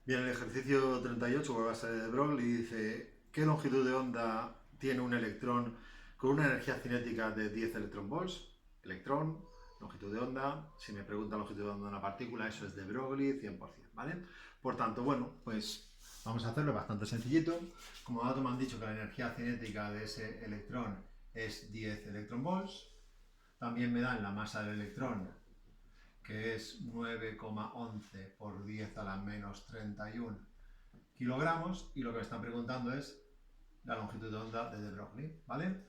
Bien, el ejercicio 38 vuelve a ser de Broglie y dice: ¿qué longitud de onda tiene un electrón con una energía cinética de 10 electronvolts? Electrón, longitud de onda. Si me pregunta longitud de onda de una partícula, eso es de Broglie 100%, ¿vale? Por tanto, bueno, pues vamos a hacerlo bastante sencillito. Como dato me han dicho que la energía cinética de ese electrón es 10 electronvolts. También me dan la masa del electrón, que es 9,11 por 10 a la menos 31 kilogramos, y lo que me están preguntando es la longitud de onda de de Broglie, ¿vale?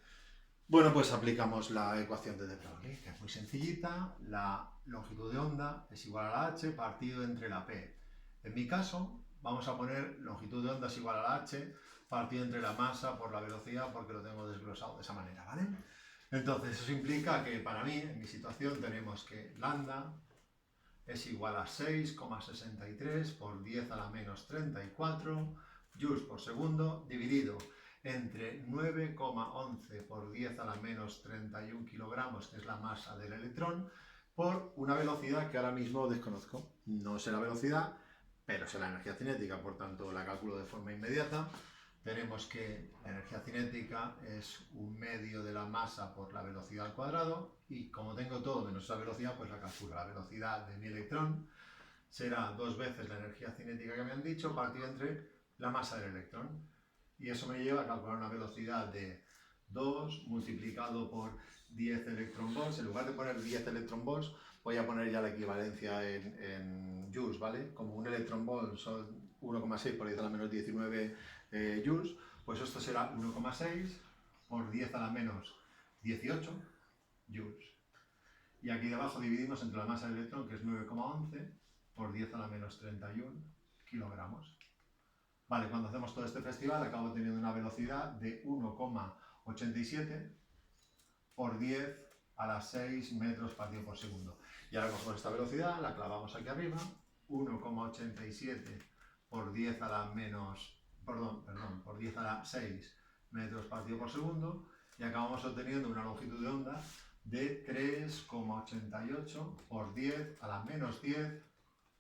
Bueno, pues aplicamos la ecuación de de Broglie, que es muy sencillita. La longitud de onda es igual a la h partido entre la p. En mi caso, vamos a poner longitud de onda es igual a la h partido entre la masa por la velocidad, porque lo tengo desglosado de esa manera, ¿vale? Entonces, eso implica que para mí, en mi situación, tenemos que lambda es igual a 6,63 por 10 a la menos 34 joules por segundo, dividido entre 9,11 por 10 a la menos 31 kilogramos, que es la masa del electrón, por una velocidad que ahora mismo desconozco. No sé la velocidad, pero sé la energía cinética, por tanto la calculo de forma inmediata. Tenemos que la energía cinética es un medio de la masa por la velocidad al cuadrado, y como tengo todo menos esa velocidad, pues la calculo. La velocidad de mi electrón será 2 veces la energía cinética que me han dicho, partido entre la masa del electrón. Y eso me lleva a calcular una velocidad de 2 multiplicado por 10 electronvolts. En lugar de poner 10 electronvolts, voy a poner ya la equivalencia en joules, ¿vale? Como un electronvolt son 1,6 por 10 a la menos 19 joules, pues esto será 1,6 por 10 a la menos 18 joules. Y aquí debajo dividimos entre la masa del electrón, que es 9,11 por 10 a la menos 31 kilogramos. Vale, cuando hacemos todo este festival acabo teniendo una velocidad de 1,87 por 10 a la 6 metros partido por segundo. Y ahora cogemos esta velocidad, la clavamos aquí arriba, 1,87 por 10 a la menos, por 10 a la 6 metros partido por segundo, y acabamos obteniendo una longitud de onda de 3,88 por 10 a la menos 10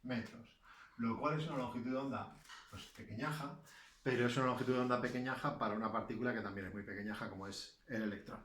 metros, lo cual es una longitud de onda pues pequeñaja, pero es una longitud de onda pequeñaja para una partícula que también es muy pequeñaja, como es el electrón.